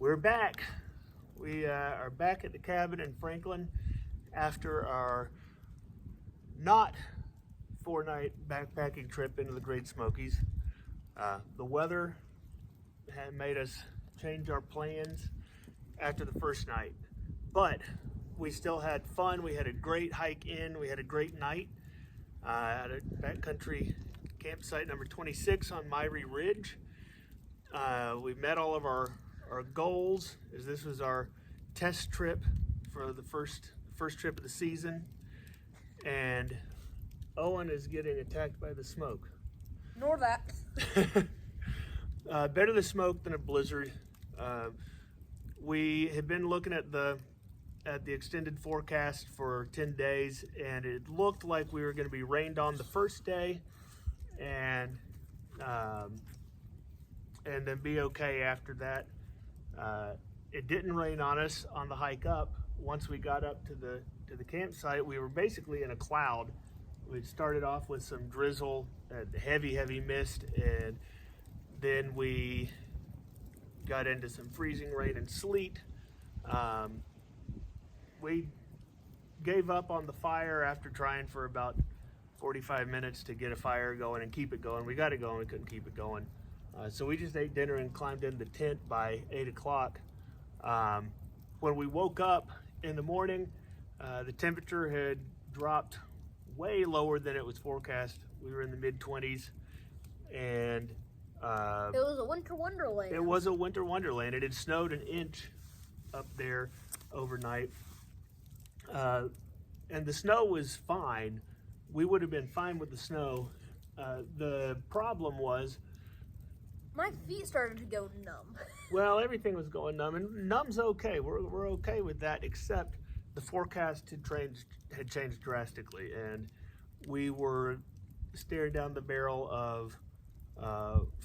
We're back. We are back at the cabin in Franklin after our not 4-night backpacking trip into the Great Smokies. The weather had made us change our plans after the first night, but we still had fun. We had a great hike in. We had a great night at a backcountry campsite number 26 on Myrie Ridge. We met all of our goals, as this was our test trip for the first trip of the season, and Owen is getting attacked by the smoke. Nor that. Better the smoke than a blizzard. We had been looking at the extended forecast for 10 days, and it looked like we were going to be rained on the first day, and then be okay after that. It didn't rain on us on the hike up. Once we got up to the campsite, we were basically in a cloud. We started off with some drizzle, heavy mist, and then we got into some freezing rain and sleet. We gave up on the fire after trying for about 45 minutes to get a fire going and keep it going. We got it going, we couldn't keep it going. So we just ate dinner and climbed into the tent by 8 o'clock. When we woke up in the morning, the temperature had dropped way lower than it was forecast. We were in the mid-20s, and it was a winter wonderland. It was a winter wonderland. It had snowed an inch up there overnight. And the snow was fine. We would have been fine with the snow. The problem was, my feet started to go numb. well, everything was going numb, and numb's okay. We're okay with that, except the forecast had changed drastically, and we were staring down the barrel of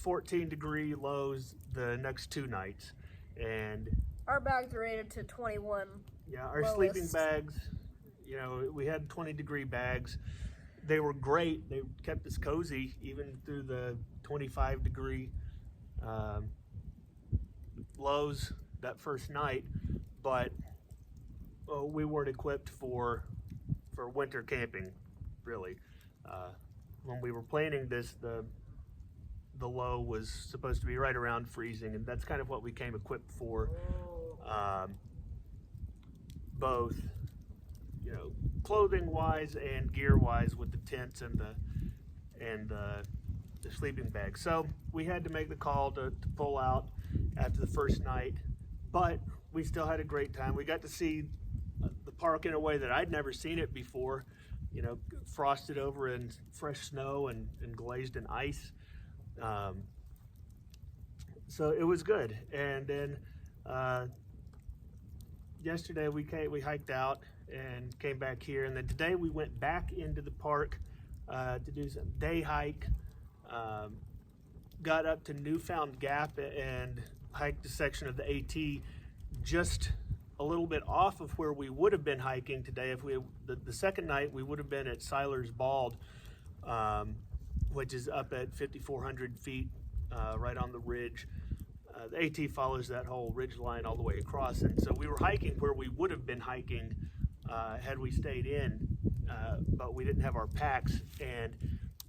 14-degree lows the next 2 nights, and our bags are rated to 21. Yeah, our lowest. Sleeping bags, we had 20-degree bags. They were great. They kept us cozy even through the 25-degree lows that first night, but we weren't equipped for winter camping, really. When we were planning this, the low was supposed to be right around freezing, and that's kind of what we came equipped for. Both, clothing-wise and gear-wise, with the tents and the sleeping bags. So we had to make the call to pull out after the first night, but we still had a great time. We got to see the park in a way that I'd never seen it before, frosted over in fresh snow and glazed in ice. So it was good. And then yesterday we hiked out and came back here, and then today we went back into the park to do some day hike. Got up to Newfound Gap and hiked a section of the AT just a little bit off of where we would have been hiking today. If the second night, we would have been at Seiler's Bald, which is up at 5,400 feet, right on the ridge. The AT follows that whole ridge line all the way across, and so we were hiking where we would have been hiking had we stayed in, but we didn't have our packs, and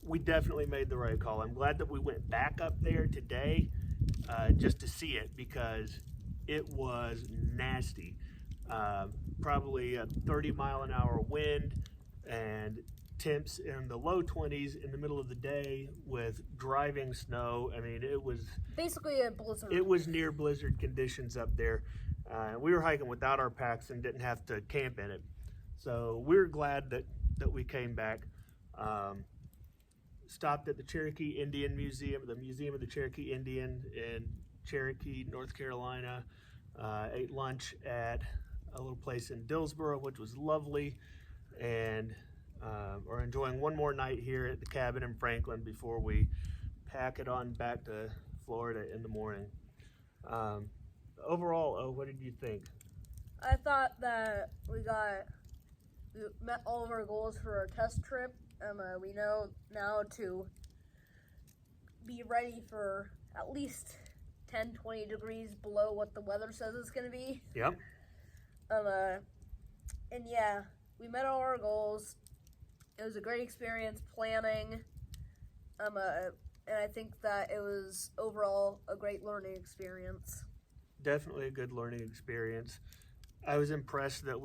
we definitely made the right call. I'm glad that we went back up there today just to see it, because it was nasty. Probably a 30-mile-an-hour wind and temps in the low 20s in the middle of the day with driving snow. I mean, it was basically a blizzard. It was near blizzard conditions up there. We were hiking without our packs and didn't have to camp in it. So we were glad that we came back. Stopped at the Cherokee Indian Museum, the Museum of the Cherokee Indian in Cherokee, North Carolina. Ate lunch at a little place in Dillsboro, which was lovely, and are enjoying one more night here at the cabin in Franklin before we pack it on back to Florida in the morning. Overall, what did you think? I thought that we met all of our goals for our test trip. We know now to be ready for at least 10, 20 degrees below what the weather says it's going to be. Yep. And yeah, we met all our goals. It was a great experience planning. And I think that it was overall a great learning experience. Definitely a good learning experience. I was impressed that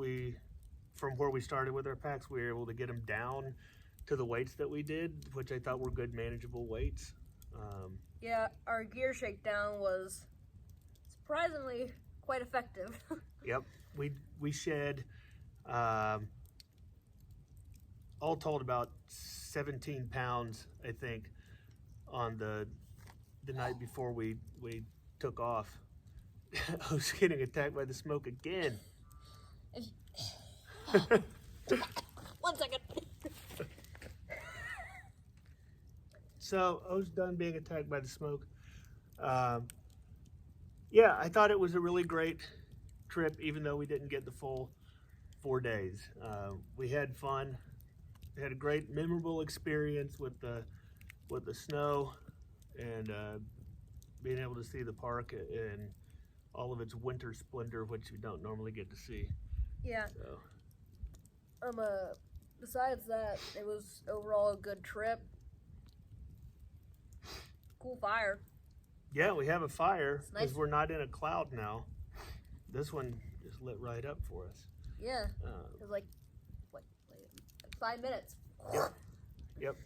from where we started with our packs, we were able to get them down to the weights that we did, which I thought were good, manageable weights. Yeah, our gear shakedown was surprisingly quite effective. Yep, we shed, all told, about 17 pounds, I think, on the night before we took off. I was getting attacked by the smoke again. 1 second. So I was done being attacked by the smoke. Yeah, I thought it was a really great trip, even though we didn't get the full 4 days. We had fun. We had a great, memorable experience with the snow and being able to see the park in all of its winter splendor, which we don't normally get to see. Yeah. So. Besides that, it was overall a good trip. Cool fire. Yeah, we have a fire because nice. we're not in a cloud now. This one just lit right up for us. Yeah. It was like 5 minutes. Yep.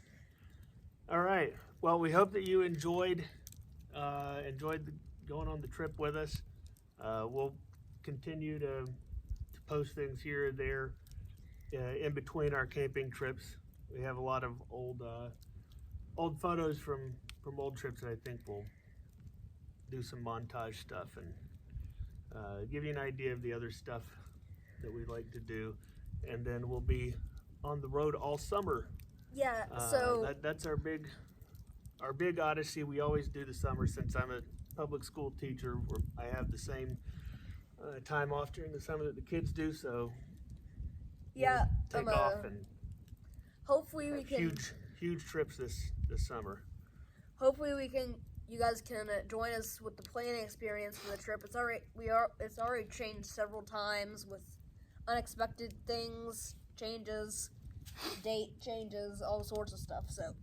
All right. Well, we hope that you enjoyed going on the trip with us. We'll continue to post things here and there in between our camping trips. We have a lot of old photos from old trips that I think we'll do some montage stuff and give you an idea of the other stuff that we like to do. And then we'll be on the road all summer. Yeah, so that's our big odyssey. We always do the summer since I'm a public school teacher. I have the same time off during the summer that the kids do, so yeah, we'll take off and hopefully we can huge trips this summer. Hopefully you guys can join us with the planning experience for the trip. It's already changed several times with unexpected things, changes, date changes, all sorts of stuff. So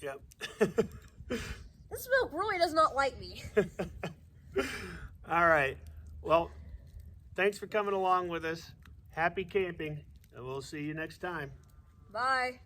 Yep. this milk really does not like me. All right. Well, thanks for coming along with us. Happy camping, and we'll see you next time. Bye.